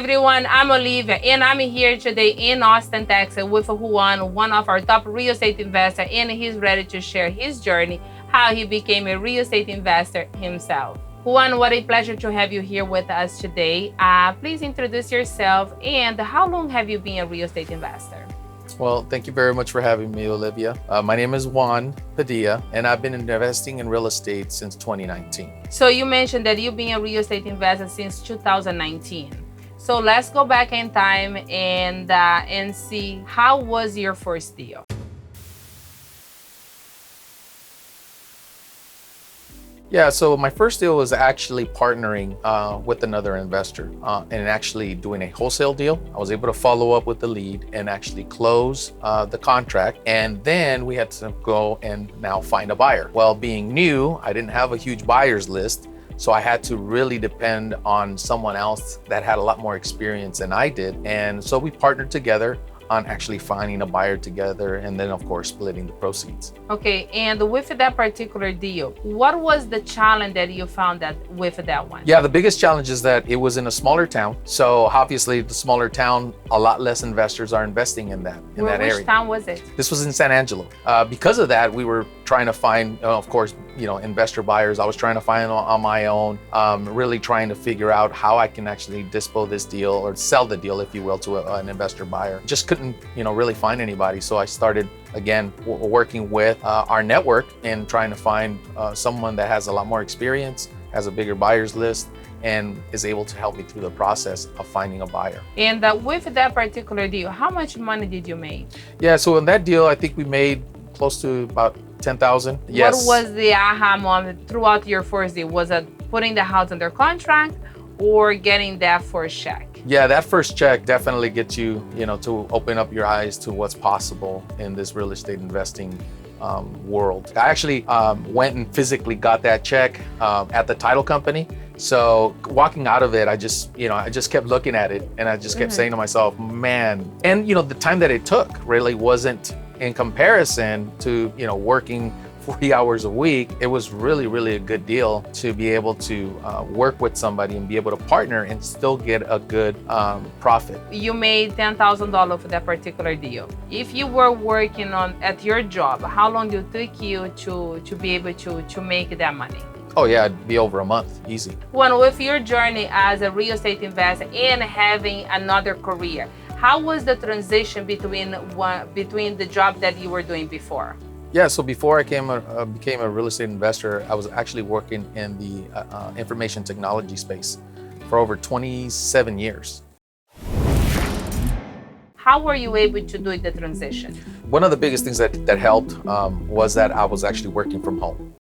everyone, I'm Olivia and I'm here today in Austin, Texas with Juan, one of our top real estate investors, and he's ready to share his journey, how he became a real estate investor himself. Juan, what a pleasure to have you here with us today. Please introduce yourself and how long have you been a real estate investor? Well, thank you very much for having me, Olivia. My name is Juan Padilla, and I've been investing in real estate since 2019. So you mentioned that you've been a real estate investor since 2019. So let's go back in time and see how was your first deal. Yeah, so my first deal was actually partnering with another investor and actually doing a wholesale deal. I was able to follow up with the lead and actually close the contract. And then we had to go and now find a buyer. Well, being new, I didn't have a huge buyer's list. So I had to really depend on someone else that had a lot more experience than I did. And so we partnered together on actually finding a buyer together and then of course splitting the proceeds. Okay, and with that particular deal, what was the challenge that you found with that one? Yeah, the biggest challenge is that it was in a smaller town. So obviously the smaller town, a lot less investors are investing in that area. Which town was it? This was in San Angelo. Because of that, we were trying to find, of course, investor buyers. I was trying to find on my own, really trying to figure out how I can actually dispo this deal or sell the deal, if you will, to an investor buyer. Just couldn't, really find anybody. So I started again working with our network and trying to find someone that has a lot more experience, has a bigger buyer's list, and is able to help me through the process of finding a buyer. And with that particular deal, how much money did you make? Yeah, so in that deal, I think we made close to about 10,000. Yes. What was the aha moment throughout your first deal? Was it putting the house under contract or getting that first check? Yeah, that first check definitely gets you, to open up your eyes to what's possible in this real estate investing world. I actually went and physically got that check at the title company. So walking out of it, I just kept looking at it and I just kept saying to myself, man, and the time that it took really wasn't in comparison to, working 40 hours a week. It was really, really a good deal to be able to work with somebody and be able to partner and still get a good profit. You made $10,000 for that particular deal. If you were working at your job, how long did it take you to be able to make that money? Oh yeah, it'd be over a month, easy. Well, with your journey as a real estate investor and having another career, how was the transition between the job that you were doing before? Yeah, so before I became a real estate investor, I was actually working in the information technology space for over 27 years. How were you able to do the transition? One of the biggest things that helped was that I was actually working from home.